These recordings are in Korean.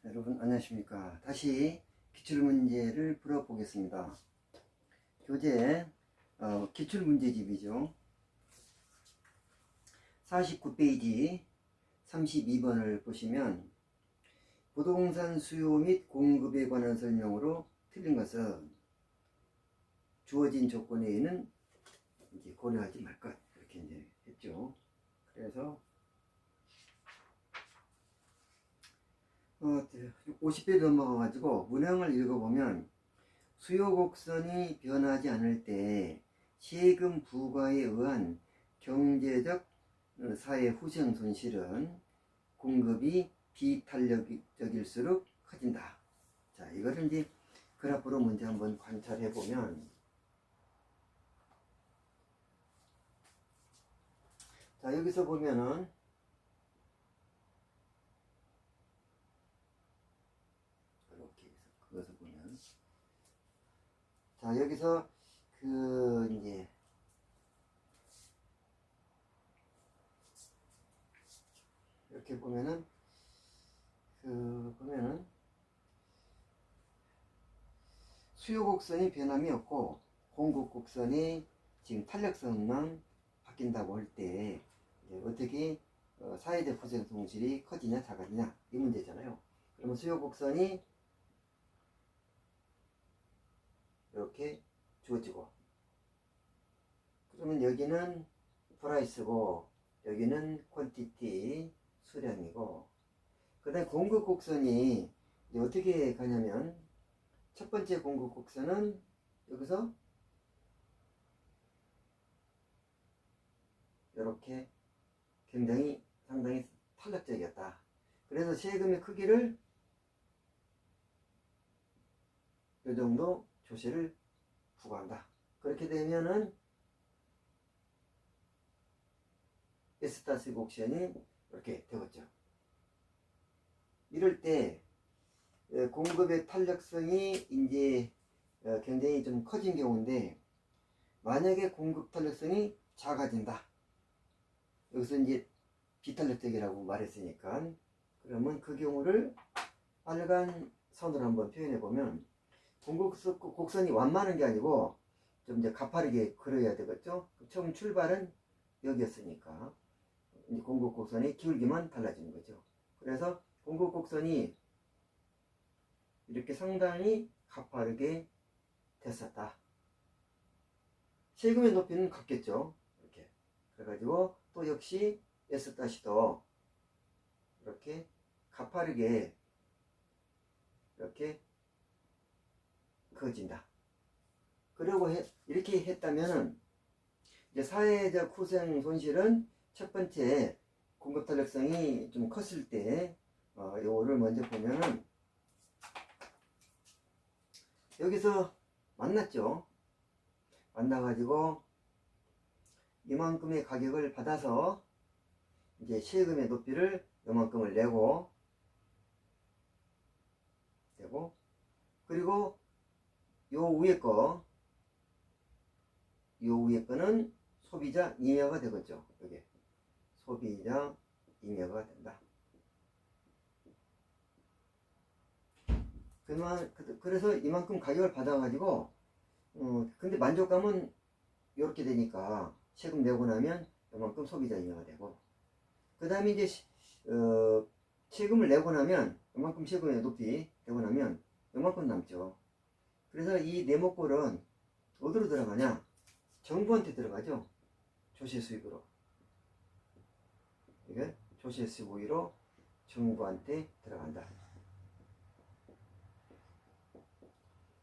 여러분 안녕하십니까. 다시 기출문제를 풀어보겠습니다. 교재 기출문제집이죠. 49페이지 32번을 보시면 부동산 수요 및 공급에 관한 설명으로 틀린 것은 주어진 조건에 의는 이제 고려하지 말 것, 이렇게 이제 했죠. 그래서 50페이지 넘어가가지고 문항을 읽어보면 수요 곡선이 변하지 않을 때 세금 부과에 의한 경제적 사회 후생 손실은 공급이 비탄력적일수록 커진다. 자, 이거를 이제 그래프로 먼저 한번 관찰해 보면, 자, 여기서 보면은 이렇게 해서 그것을 보면, 자, 여기서 이제 이렇게 보면은 수요 곡선이 변함이 없고 공급 곡선이 지금 탄력성만 바뀐다고 할 때 어떻게 사회적 후생 손실이 커지냐 작아지냐 이 문제잖아요. 그러면 수요 곡선이 이렇게 주어지고, 그러면 여기는 프라이스고 여기는 퀀티티 수량이고, 그 다음에 공급 곡선이 어떻게 가냐면 첫 번째 공급 곡선은 여기서 이렇게 상당히 탄력적이었다. 그래서 세금의 크기를 이 정도 조세를 부과한다. 그렇게 되면은 S-스 곡선이 이렇게 되었죠. 이럴 때 공급의 탄력성이 이제 굉장히 좀 커진 경우인데, 만약에 공급 탄력성이 작아진다. 여기서 이제 비탄력적이라고 말했으니까, 그러면 그 경우를 빨간 선으로 한번 표현해 보면, 공급 곡선이 완만한 게 아니고 좀 이제 가파르게 그려야 되겠죠. 처음 출발은 여기였으니까 이제 공급 곡선의 기울기만 달라지는 거죠. 그래서 공급 곡선이 이렇게 상당히 가파르게 됐었다. 세금의 높이는 같겠죠. 이렇게. 그래가지고 또 역시 S-도 이렇게 가파르게 이렇게 커진다. 그리고 이렇게 했다면은 이제 사회적 후생 손실은 첫 번째 공급 탄력성이 좀 컸을 때 요거를 먼저 보면은 여기서 만났죠. 만나가지고 이만큼의 가격을 받아서 이제 세금의 높이를 이만큼을 내고 그리고 요 위에 거는 소비자 잉여가 되겠죠. 여기 소비자 잉여가 된다. 그래서 이만큼 가격을 받아가지고 근데 만족감은 이렇게 되니까 세금 내고 나면 이만큼 소비자 잉여가 되고, 그 다음에 이제 세금을 내고 나면 이만큼 세금의 높이 되고 나면 이만큼 남죠. 그래서 이 네모꼴은 어디로 들어가냐? 정부한테 들어가죠. 조세 수익으로. 이게 조세 수익으로 정부한테 들어간다.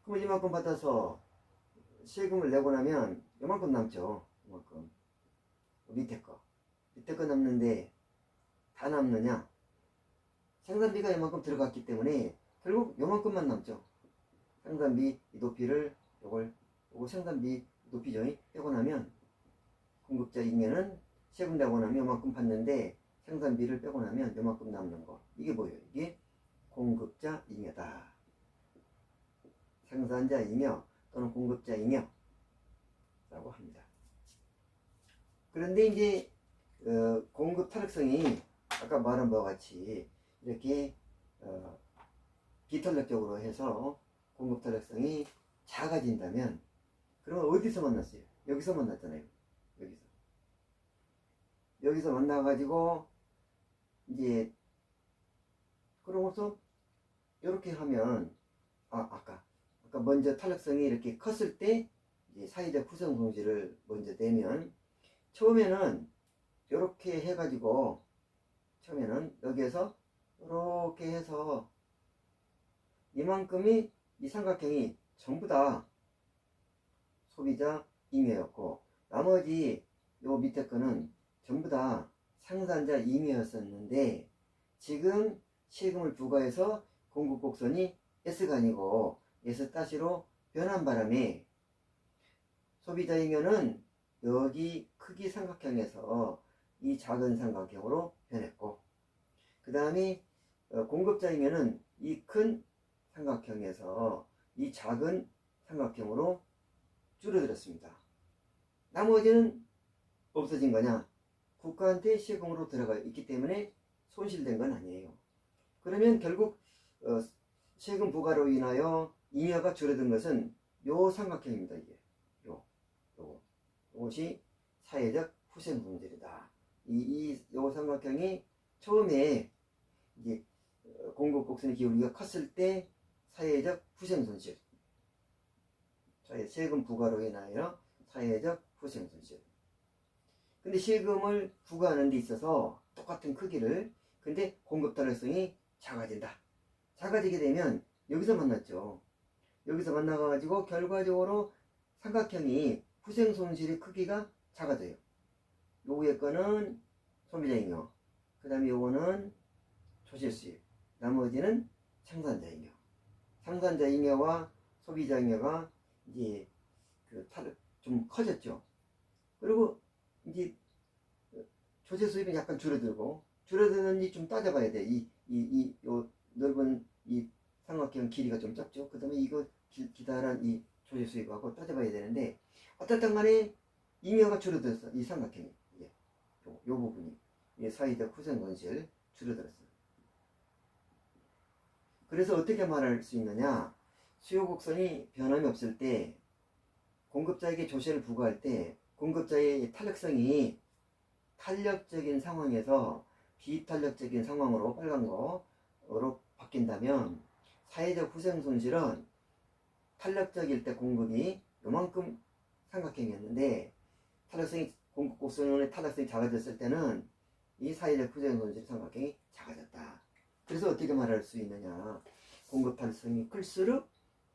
그럼 이만큼 받아서 세금을 내고 나면 이만큼 남죠. 이만큼. 밑에 거 남는데 다 남느냐? 생산비가 이만큼 들어갔기 때문에 결국 이만큼만 남죠. 생산비 높이를 요거 생산비 높이죠. 빼고 나면 공급자 잉여는 세금 내고 나면 요만큼 받는데 생산비를 빼고 나면 요만큼 남는 거. 이게 뭐예요? 이게 공급자 잉여다. 생산자 잉여 또는 공급자 잉여라고 합니다. 그런데 이제 공급 탄력성이 아까 말한 바와 같이 이렇게 비탄력적으로 해서 공급 탄력성이 작아진다면, 그러면 어디서 만났어요? 여기서 만났잖아요. 여기서 만나가지고 이제 그러고서 이렇게 하면 아까 먼저 탄력성이 이렇게 컸을 때 이제 사이적 후생 성질을 먼저 내면, 처음에는 이렇게 해가지고 처음에는 여기에서 이렇게 해서 이만큼이 이 삼각형이 전부 다 소비자 잉여였고, 나머지 요 밑에 거는 전부 다 상산자 잉여였었는데, 지금 세금을 부과해서 공급 곡선이 S가 아니고 S-로 변한 바람에 소비자 잉여는 여기 크기 삼각형에서 이 작은 삼각형으로 변했고, 그 다음에 공급자 잉여는 이 큰 삼각형에서 이 작은 삼각형으로 줄어들었습니다. 나머지는 없어진 거냐? 국가한테 세금으로 들어가 있기 때문에 손실된 건 아니에요. 그러면 결국 세금 부과로 인하여 잉여가 줄어든 것은 요 삼각형입니다. 이게 요것이 사회적 후생 손실이다. 요 삼각형이 처음에 이제 공급 곡선의 기울기가 컸을 때 사회적 후생 손실, 세금 부과로 인하여 사회적 후생 손실. 근데 세금을 부과하는 데 있어서 똑같은 크기를, 근데 공급 탄력성이 작아진다. 작아지게 되면 여기서 만났죠. 여기서 만나가지고 결과적으로 삼각형이 후생 손실의 크기가 작아져요. 요 위에 거는 소비자 잉여, 그 다음에 요거는 조실 수입, 나머지는 생산자 잉여. 생산자 잉여와 소비자 잉여가 이제 좀 커졌죠. 그리고 이제 조세 수입은 약간 줄어드는지 좀 따져봐야 돼. 요 넓은 이 삼각형 길이가 좀 작죠. 그 다음에 이거 기다란 이 조세 수입하고 따져봐야 되는데, 어쨌든 간에 잉여가 줄어들었어. 이 삼각형이. 요 부분이. 사회적 후생 손실 줄어들었어. 그래서 어떻게 말할 수 있느냐? 수요 곡선이 변함이 없을 때, 공급자에게 조세를 부과할 때 공급자의 탄력성이 탄력적인 상황에서 비탄력적인 상황으로 빨간 거로 바뀐다면, 사회적 후생 손실은 탄력적일 때 공급이 요만큼 삼각형이었는데, 공급 곡선의 탄력성이 작아졌을 때는 이 사회적 후생 손실 삼각형이 작아졌다. 그래서 어떻게 말할 수 있느냐? 공급 탄력성이 클수록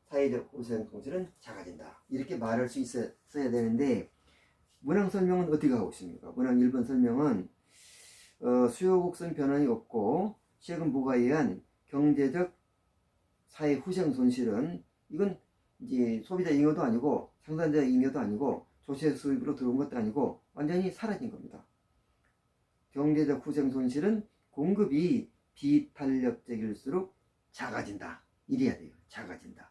사회적 후생 손실은 작아진다. 이렇게 말할 수 있어야 되는데, 문항 설명은 어떻게 하고 있습니까? 문항 1번 설명은 수요 곡선 변환이 없고 세금 부과에 의한 경제적 사회 후생 손실은, 이건 이제 소비자 잉여도 아니고 생산자 잉여도 아니고 조세 수입으로 들어온 것도 아니고 완전히 사라진 겁니다. 경제적 후생 손실은 공급이 비탄력적일수록 작아진다. 이래야 돼요. 작아진다.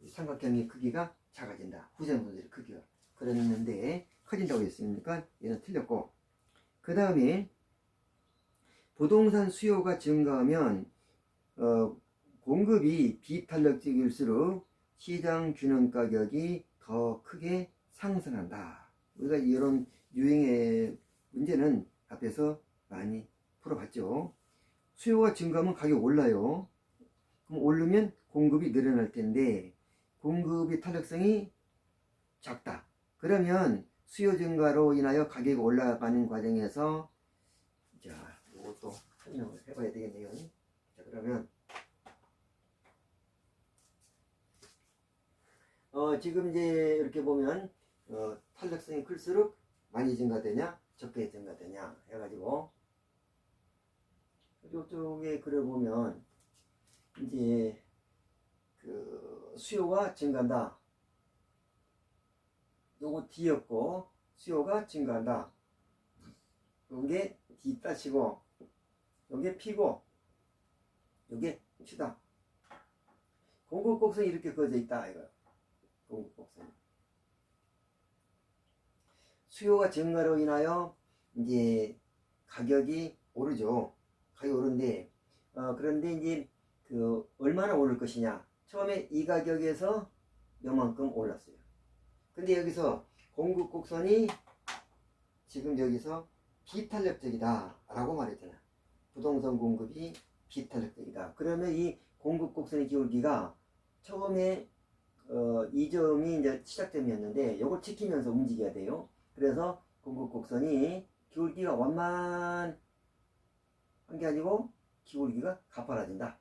삼각형의 크기가 작아진다. 후생 손실의 크기가. 그랬는데 커진다고 했으니까 얘는 틀렸고, 그 다음에 부동산 수요가 증가하면 공급이 비탄력적일수록 시장 균형 가격이 더 크게 상승한다. 우리가 이런 유행의 문제는 앞에서 많이 풀어봤죠. 수요가 증가하면 가격이 올라요. 그럼 오르면 공급이 늘어날 텐데, 공급의 탄력성이 작다. 그러면 수요 증가로 인하여 가격이 올라가는 과정에서, 자, 이것도 설명을 해봐야 되겠네요. 자, 그러면 지금 이제 이렇게 보면 탄력성이 클수록 많이 증가되냐 적게 증가되냐 해가지고, 이쪽에 그려보면 이제 그 수요가 증가한다. 요거 D였고 수요가 증가한다. 요게 D 따시고 요게 P고 요게 Q다. 공급 곡선이 이렇게 그어져 있다 이거. 공급 곡선. 수요가 증가로 인하여 이제 가격이 오르죠. 가격이 오르는데 그런데 이제 얼마나 오를 것이냐. 처음에 이 가격에서 요만큼 올랐어요. 근데 여기서 공급 곡선이 지금 여기서 비탄력적이다 라고 말했잖아. 부동산 공급이 비탄력적이다. 그러면 이 공급 곡선의 기울기가 처음에 이 점이 이제 시작점이었는데 이걸 지키면서 움직여야 돼요. 그래서 공급 곡선이 기울기가 완만한 게 아니고 기울기가 가파라진다.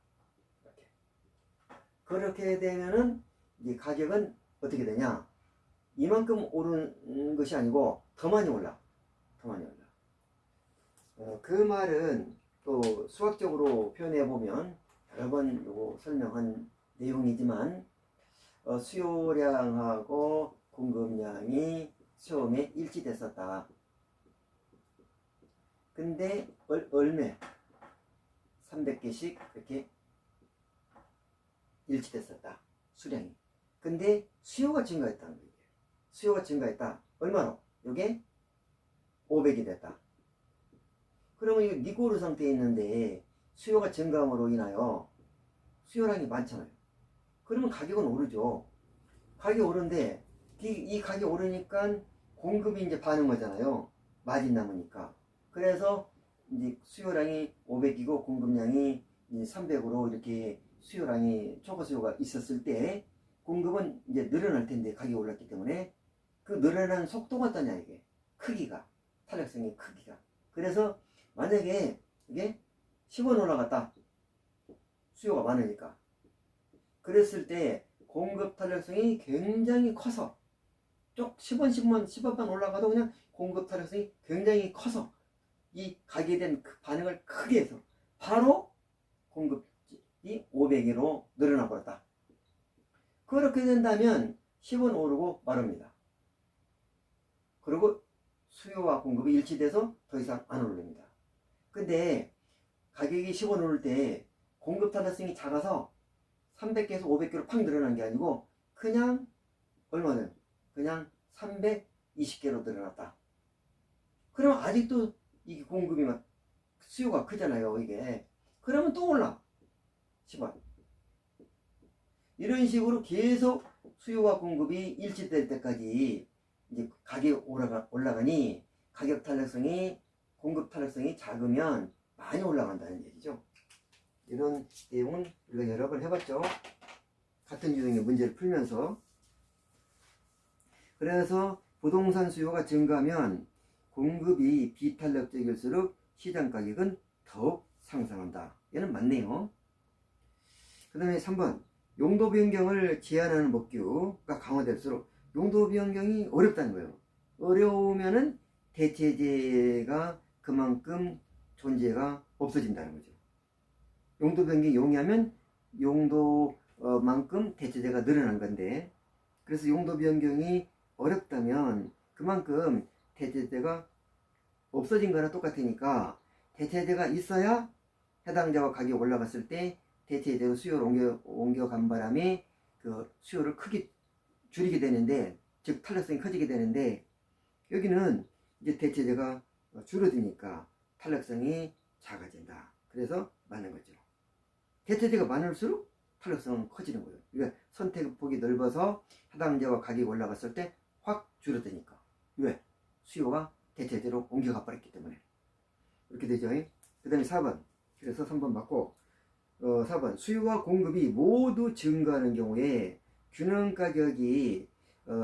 그렇게 되면은 이제 가격은 어떻게 되냐? 이만큼 오르는 것이 아니고 더 많이 올라. 더 많이 올라. 그 말은 또 수학적으로 표현해 보면 여러 번 요거 설명한 내용이지만 수요량하고 공급량이 처음에 일치됐었다. 근데 얼마 300개씩 이렇게 일치됐었다. 수량이. 근데 수요가 증가했다는 거예요. 수요가 증가했다. 얼마로? 요게 500이 됐다. 그러면 이거 니꼬르 상태에 있는데 수요가 증가함으로 인하여 수요량이 많잖아요. 그러면 가격은 오르죠. 가격이 오르는데 이 가격이 오르니까 공급이 이제 반응하잖아요. 마진 남으니까. 그래서 이제 수요량이 500이고 공급량이 300으로 이렇게 수요량이 초과 수요가 있었을 때 공급은 이제 늘어날 텐데 가격이 올랐기 때문에 그 늘어나는 속도가 어떠냐 이게 크기가 탄력성의 크기가. 그래서 만약에 이게 10원 올라갔다. 수요가 많으니까. 그랬을 때 공급 탄력성이 굉장히 커서 쪽 10원만 올라가도 그냥 공급 탄력성이 굉장히 커서 이 가격에 대한 반응을 크게 해서 바로 공급이 500으로 늘어나 버렸다. 그렇게 된다면 10원 오르고 마릅니다. 그리고 수요와 공급이 일치돼서 더 이상 안 오릅니다. 근데 가격이 10원 오를 때 공급 탄력성이 작아서 300개에서 500개로 팍 늘어난 게 아니고 그냥 얼마는 그냥 320개로 늘어났다. 그럼 아직도 이게 공급이 막 수요가 크잖아요 이게. 그러면 또 올라 10원. 이런 식으로 계속 수요와 공급이 일치될 때까지 이제 가격이 올라가니 가격 탄력성이 공급 탄력성이 작으면 많이 올라간다는 얘기죠. 이런 내용은 우리가 여러 번 해봤죠. 같은 유형의 문제를 풀면서. 그래서 부동산 수요가 증가하면 공급이 비탄력적일수록 시장 가격은 더욱 상승한다. 얘는 맞네요. 그 다음에 3번 용도 변경을 제한하는 법규가 강화될수록 용도 변경이 어렵다는 거예요. 어려우면은 대체재가 그만큼 존재가 없어진다는 거죠. 용도 변경이 용이하면 용도만큼 대체재가 늘어난 건데, 그래서 용도 변경이 어렵다면 그만큼 대체재가 없어진 거나 똑같으니까 대체재가 있어야 해당자와 가격이 올라갔을 때 대체재로 수요를 옮겨간 바람에 그 수요를 크게 줄이게 되는데, 즉 탄력성이 커지게 되는데, 여기는 이제 대체재가 줄어드니까 탄력성이 작아진다. 그래서 많은 거죠. 대체재가 많을수록 탄력성은 커지는 거예요. 그러니까 선택폭이 넓어서 해당자와 가격이 올라갔을 때 확 줄어드니까. 왜? 수요가 대체재로 옮겨가 버렸기 때문에. 이렇게 되죠. 그 다음에 4번. 그래서 3번 맞고, 4번. 수요와 공급이 모두 증가하는 경우에 균형 가격이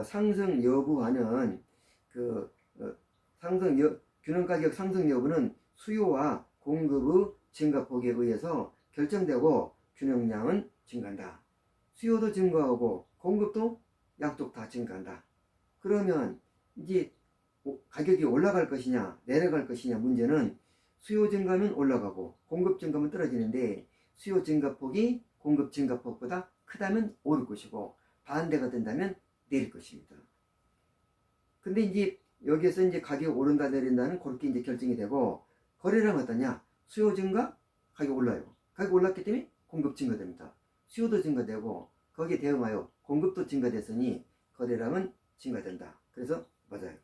상승 여부하는 균형 가격 상승 여부는 수요와 공급의 증가폭에 의해서 결정되고 균형량은 증가한다. 수요도 증가하고 공급도 양쪽 다 증가한다. 그러면 이제 가격이 올라갈 것이냐 내려갈 것이냐 문제는 수요 증가면 올라가고 공급 증가면 떨어지는데, 수요 증가폭이 공급 증가폭보다 크다면 오를 것이고 반대가 된다면 내릴 것입니다. 근데 이제 여기에서 이제 가격이 오른다 내린다는 그렇게 이제 결정이 되고, 거래량 어떠냐? 수요 증가, 가격 올라요. 가격 올랐기 때문에 공급 증가됩니다. 수요도 증가되고 거기에 대응하여 공급도 증가됐으니 거래량은 증가된다. 그래서 맞아요.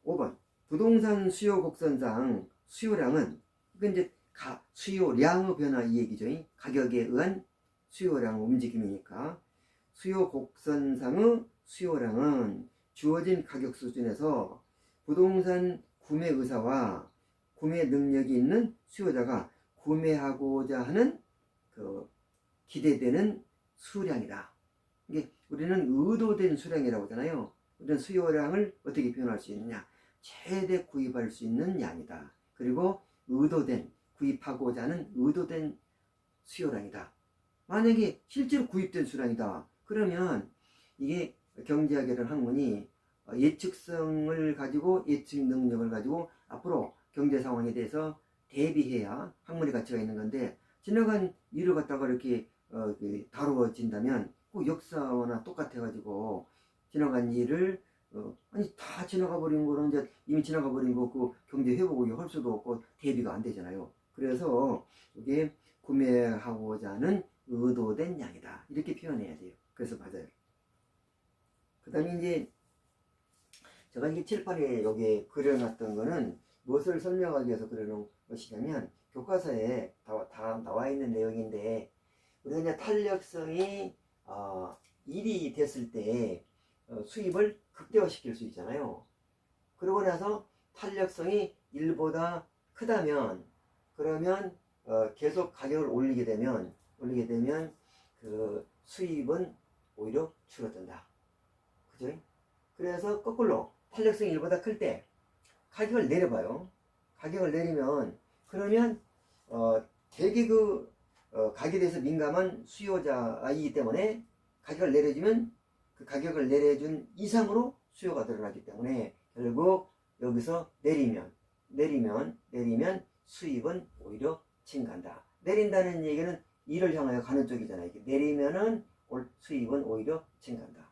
5번. 부동산 수요 곡선상 수요량은, 이제 수요량의 변화 이 얘기죠. 가격에 의한 수요량 움직임이니까 수요 곡선상의 수요량은 주어진 가격 수준에서 부동산 구매 의사와 구매 능력이 있는 수요자가 구매하고자 하는 그 기대되는 수량이다. 이게 우리는 의도된 수량이라고 하잖아요. 우리는 수요량을 어떻게 표현할 수 있느냐? 최대 구입할 수 있는 양이다. 그리고 의도된, 구입하고자 하는 의도된 수요량이다. 만약에 실제로 구입된 수량이다. 그러면 이게 경제학이라는 학문이 예측성을 가지고 예측 능력을 가지고 앞으로 경제 상황에 대해서 대비해야 학문의 가치가 있는 건데 지나간 일을 갖다가 이렇게 다루어진다면 꼭 역사나 똑같아가지고 지나간 일을 아니 다 지나가 버린 거는 이제 이미 지나가 버린 거 그 경제 회복을 할 수도 없고 대비가 안 되잖아요. 그래서 이게 구매하고자 하는 의도된 양이다 이렇게 표현해야 돼요. 그래서 맞아요. 그 다음에 이제 제가 이게 칠판에 여기 그려놨던 거는 무엇을 설명하기 위해서 그려놓은 것이냐면 교과서에 다 나와 있는 내용인데 우리가 이제 탄력성이 1이 됐을 때 수입을 극대화시킬 수 있잖아요. 그러고 나서 탄력성이 1보다 크다면 그러면 계속 가격을 올리게 되면 그 수입은 오히려 줄어든다. 그죠? 그래서 거꾸로 탄력성이 1보다 클 때 가격을 내려봐요. 가격을 내리면 그러면 되게 가격에 대해서 민감한 수요자이기 때문에 가격을 내려주면 그 가격을 내려준 이상으로 수요가 늘어나기 때문에 결국 여기서 내리면 수입은 오히려 증가한다. 내린다는 얘기는 이를 향하여 가는 쪽이잖아요. 내리면은 수입은 오히려 증가한다.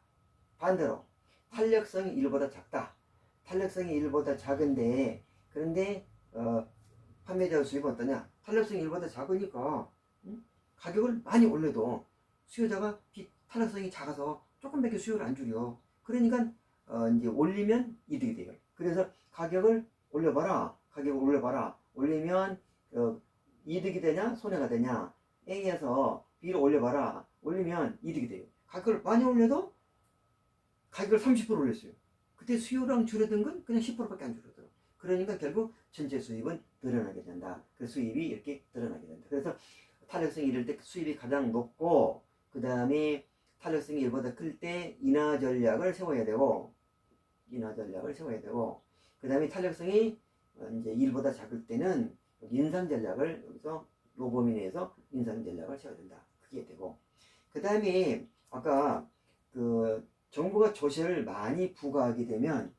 반대로 탄력성이 1보다 작다. 탄력성이 1보다 작은데 그런데 판매자 수입은 어떠냐? 탄력성이 1보다 작으니까 가격을 많이 올려도 수요자가 탄력성이 작아서 조금밖에 수요를 안 줄여. 그러니까 이제 올리면 이득이 돼요. 그래서 가격을 올려봐라. 올리면 이득이 되냐 손해가 되냐? A에서 B를 올려봐라. 올리면 이득이 돼요. 가격을 많이 올려도 가격을 30% 올렸어요. 그때 수요랑 줄어든 건 그냥 10%밖에 안 줄어들어. 그러니까 결국 전체 수입은 늘어나게 된다. 그 수입이 이렇게 늘어나게 된다. 그래서 탄력성이 이럴 때 수입이 가장 높고 그 다음에 탄력성이 1보다 클 때 인하 전략을 세워야 되고 그 다음에 탄력성이 이제 1보다 작을 때는 인상 전략을 여기서 요 범위 내에서 인상 전략을 세워야 된다. 그게 되고 그 다음에 아까 그 정부가 조세를 많이 부과하게 되면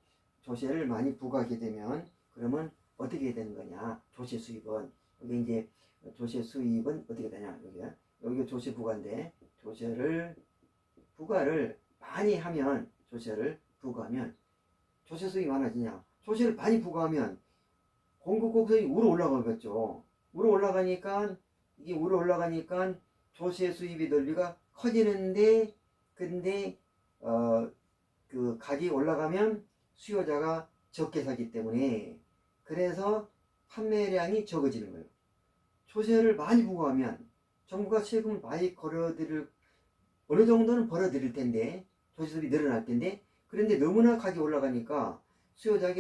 그러면 어떻게 되는 거냐? 조세 수입은 여기 이제 조세 수입은 어떻게 되냐? 여기가 조세 부과인데 부과를 많이 하면 부과하면 조세 수입이 많아지냐? 조세를 많이 부과하면 공급 곡선이 위로 올라가겠죠. 위로 올라가니까 조세 수입의 넓이가 커지는데 근데 그 가격이 올라가면 수요자가 적게 사기 때문에 그래서 판매량이 적어지는 거예요. 조세를 많이 부과하면 정부가 세금을 많이 어느 정도는 벌어들일 텐데 조세수입이 늘어날 텐데 그런데 너무나 가격이 올라가니까 수요자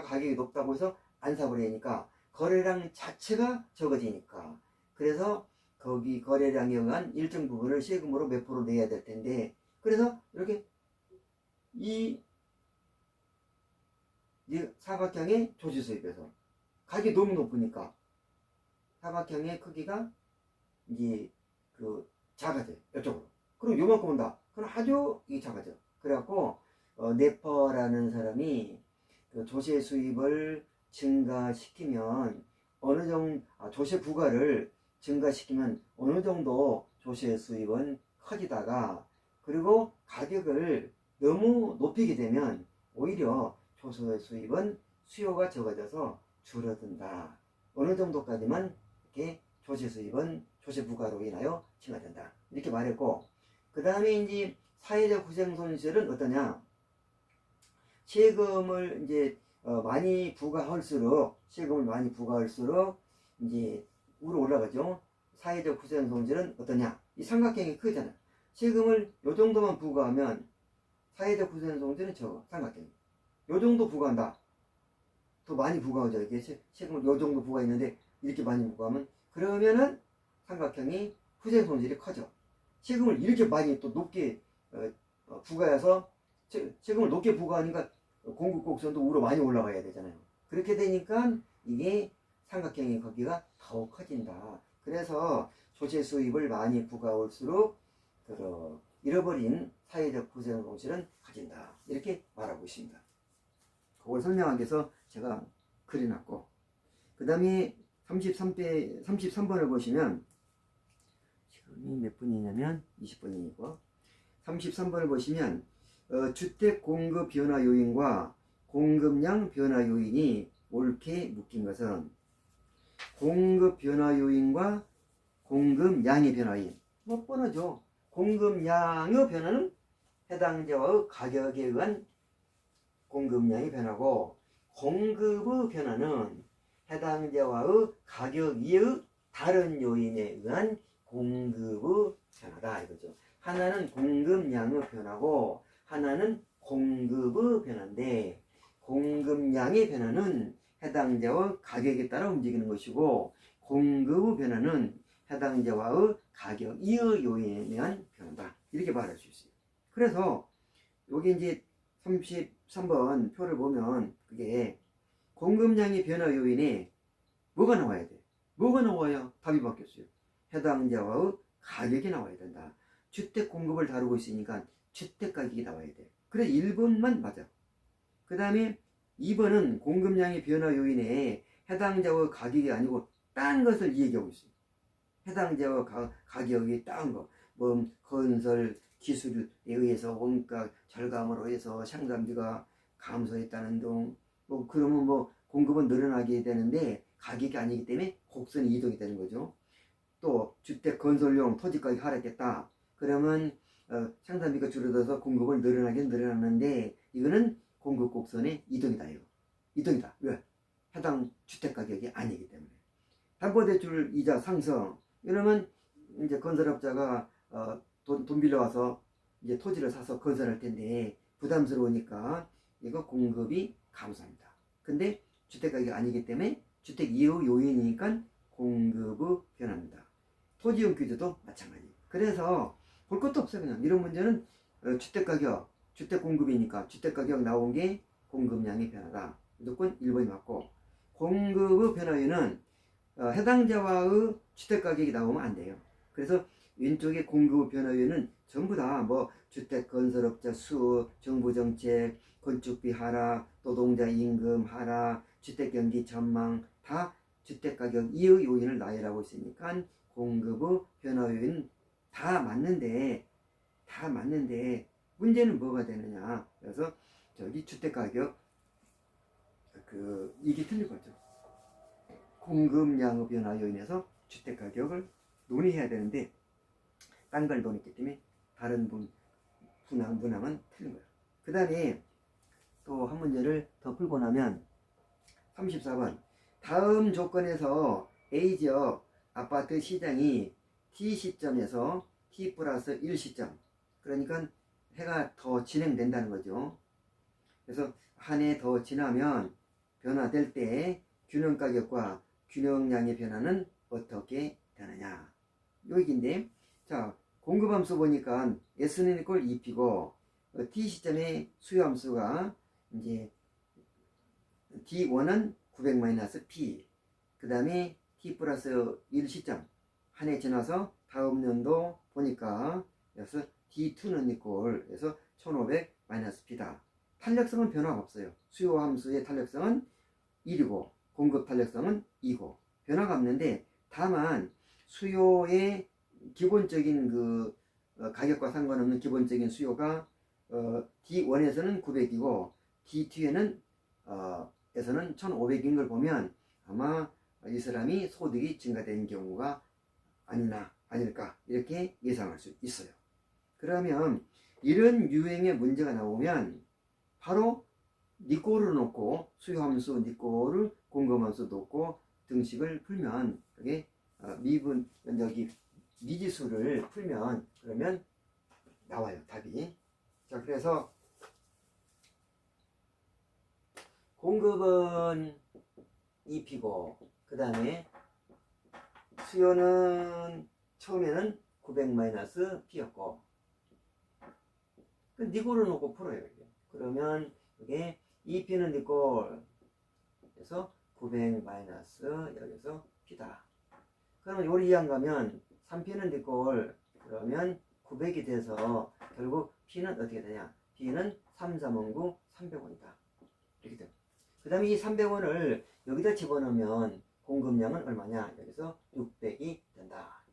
가격이 높다고 해서 안 사버리니까 거래량 자체가 적어지니까 그래서 거기 거래량에 의한 일정 부분을 세금으로 몇 프로 내야 될 텐데 그래서 이렇게 이 사각형의 조세 수입에서 가격이 너무 높으니까 사각형의 크기가 이제 작아져요. 이쪽으로. 그럼 요만큼 온다. 그럼 아주 이게 작아져. 그래갖고 네퍼라는 사람이 그 조세 수입을 증가시키면 어느 정도 조세 부과를 증가시키면 어느 정도 조세 수입은 커지다가 그리고 가격을 너무 높이게 되면 오히려 조세 수입은 수요가 적어져서 줄어든다. 어느 정도까지만 이렇게 조세 수입은 조세 부과로 인하여 증가된다. 이렇게 말했고 그 다음에 이제 사회적 후생 손실은 어떠냐? 세금을 이제 많이 부과할수록 이제 위로 올라가죠. 사회적 구성 성질은 어떠냐? 이 삼각형이 크잖아요. 세금을 요 정도만 부과하면 사회적 구성 성질은 적어. 삼각형. 요 정도 부과한다. 더 많이 부과하죠. 이게 세금을 요 정도 부과했는데 이렇게 많이 부과하면 그러면은 삼각형이 후생 손실이 커져. 세금을 이렇게 많이 또 높게 부과해서 세금을 높게 부과하니까 공급 곡선도 위로 많이 올라가야 되잖아요. 그렇게 되니까 이게 삼각형의 크기가 더욱 커진다. 그래서 조세 수입을 많이 부과할수록 잃어버린 사회적 구성 공실은 커진다. 이렇게 말하고 있습니다. 그걸 설명하기 위해서 제가 그려놨고, 그 다음에 33번을 보시면 지금이 몇 분이냐면 20분이고 33번을 보시면 주택 공급 변화 요인과 공급량 변화 요인이 옳게 묶인 것은 공급 변화 요인과 공급량의 변화인 뭐 뻔하죠. 공급량의 변화는 해당자와의 가격에 의한 공급량의 변화고 공급의 변화는 해당자와의 가격 이의 다른 요인에 의한 공급의 변화다 이거죠. 하나는 공급량의 변화고 하나는 공급의 변화인데 공급량의 변화는 해당자와 가격에 따라 움직이는 것이고 공급의 변화는 해당자와의 가격 이의 요인에 의한 변화다. 이렇게 말할 수 있어요. 그래서 여기 이제 33번 표를 보면 그게 공급량의 변화 요인에 뭐가 나와야 돼? 뭐가 나와야 답이 바뀌었어요? 해당자와의 가격이 나와야 된다. 주택 공급을 다루고 있으니까 주택 가격이 나와야 돼. 그래 1번만 맞아. 그 다음에 2번은 공급량의 변화 요인에 해당자와 가격이 아니고 딴 것을 얘기하고 있어요. 해당자와 가격이 딴 거. 뭐 건설 기술에 의해서 원가 절감으로 해서 생산비가 감소했다는 등 뭐 그러면 뭐 공급은 늘어나게 되는데 가격이 아니기 때문에 곡선이 이동이 되는 거죠. 또 주택 건설용 토지 가격이 하락했다. 그러면 생산비가 줄어들어서 공급은 늘어나긴 늘어났는데 이거는 공급 곡선의 이동이다. 이거. 이동이다. 왜? 해당 주택 가격이 아니기 때문에. 담보대출 이자 상승. 이러면 이제 건설업자가 돈 빌려와서 이제 토지를 사서 건설할 텐데 부담스러우니까 이거 공급이 감소합니다. 근데 주택 가격이 아니기 때문에 주택 이후 요인이니까 공급의 변화입니다. 토지용 규제도 마찬가지. 그래서 볼 것도 없어요. 그냥 이런 문제는 주택 가격, 주택 공급이니까 주택 가격 나온 게 공급량의 변화다. 무조건 1번이 맞고 공급의 변화에는 해당자와의 주택 가격이 나오면 안 돼요. 그래서 왼쪽에 공급의 변화에는 전부 다 뭐 주택 건설업자 수, 정부 정책, 건축비 하락, 노동자 임금 하락, 주택 경기 전망 다 주택 가격 이의 요인을 나열하고 있으니까 공급의 변화 요인은 다 맞는데 문제는 뭐가 되느냐. 그래서 저기 주택 가격 이게 틀린 거죠. 공급량의 변화 요인에서 주택 가격을 논의해야 되는데 딴 걸 논했기 때문에 다른 문항은 틀린 거예요. 그 다음에 또 한 문제를 더 풀고 나면 34번 다음 조건에서 A지역 아파트 시장이 T 시점에서 T 플러스 1 시점 그러니까 해가 더 진행된다는 거죠. 그래서 한 해 더 지나면 변화될 때 균형 가격과 균형량의 변화는 어떻게 되느냐 요 얘기인데 자 공급함수 보니까 S는 이꼴 2P고 T 시점의 수요함수가 이제 D1은 900-P 그 다음에 T 플러스 1 시점 한 해 지나서 다음 년도 보니까 그래서 D2는 이꼴 그래서 1500-P다. 탄력성은 변화가 없어요. 수요 함수의 탄력성은 1이고 공급 탄력성은 2고 변화가 없는데 다만 수요의 기본적인 가격과 상관없는 기본적인 수요가 D1에서는 900이고 D2에는 에서는 1500인 걸 보면 아마 이 사람이 소득이 증가된 경우가 아닐까 이렇게 예상할 수 있어요. 그러면 이런 유형의 문제가 나오면 바로 니꼬를 놓고 수요함수 니꼬를 공급함수 놓고 등식을 풀면 여기 미분 여기 미지수를 풀면 그러면 나와요 답이. 자 그래서 공급은 2P고 그 다음에 수요는 처음에는 900-P였고 그 니꼴을 놓고 풀어요. 이게. 그러면 이게 2P는 니꼴 그래서 900 여기서 P다. 그러면 요리 이항 가면 3P는 니꼴 그러면 900이 돼서 결국 P는 어떻게 되냐? P는 3, 3원 9, 300원이다. 이렇게 돼요. 그 다음에 이 300원을 여기다 집어넣으면 공급량은 얼마냐? 여기서 600이 된다.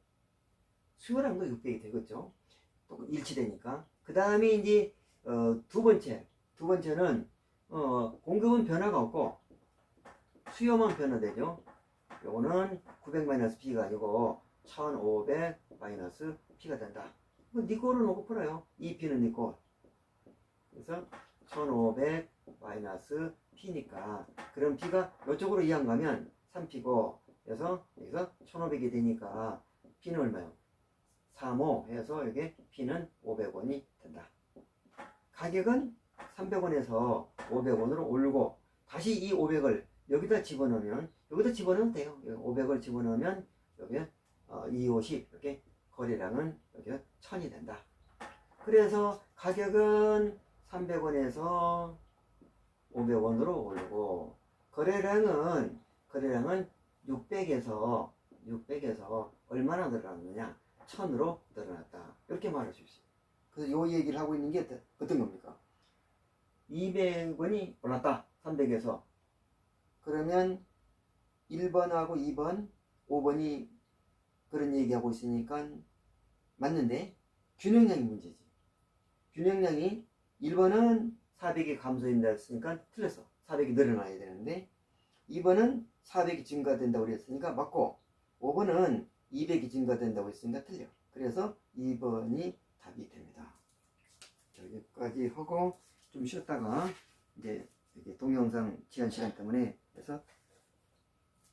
수요량도 600이 되겠죠. 또 일치되니까. 그 다음에 이제 두 번째는 공급은 변화가 없고 수요만 변화되죠. 요거는 900-P가 아니고 1500-P가 된다. 니꼴을 놓고 풀어요. 2P는 니꼴. 그래서 1500-P니까 그럼 P가 이쪽으로 이항 가면 3P고 그래서 여기서 1500이 되니까 P는 얼마요? 35 해서 이게 P는 500원이 된다. 가격은 300원에서 500원으로 오르고 다시 이 500을 여기다 집어넣으면 돼요. 500을 집어넣으면 여기 250 이렇게 거래량은 여기 1000이 된다. 그래서 가격은 300원에서 500원으로 오르고 거래량은 600에서 얼마나 늘어났느냐? 1000으로 늘어났다. 이렇게 말할 수 있어요. 그래서 요 얘기를 하고 있는 게 어떤 겁니까? 200원이 올랐다. 300에서. 그러면 1번하고 2번, 5번이 그런 얘기하고 있으니까 맞는데 균형량이 문제지. 균형량이 1번은 400이 감소된다 했으니까 틀렸어. 400이 늘어나야 되는데 2번은 400이 증가된다고 그랬으니까 맞고 5번은 200이 증가된다고 했으니까 틀려. 그래서 2번이 답이 됩니다. 여기까지 하고 좀 쉬었다가 이제 동영상 지연 시간 때문에 해서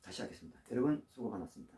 다시 하겠습니다. 여러분 수고 많았습니다.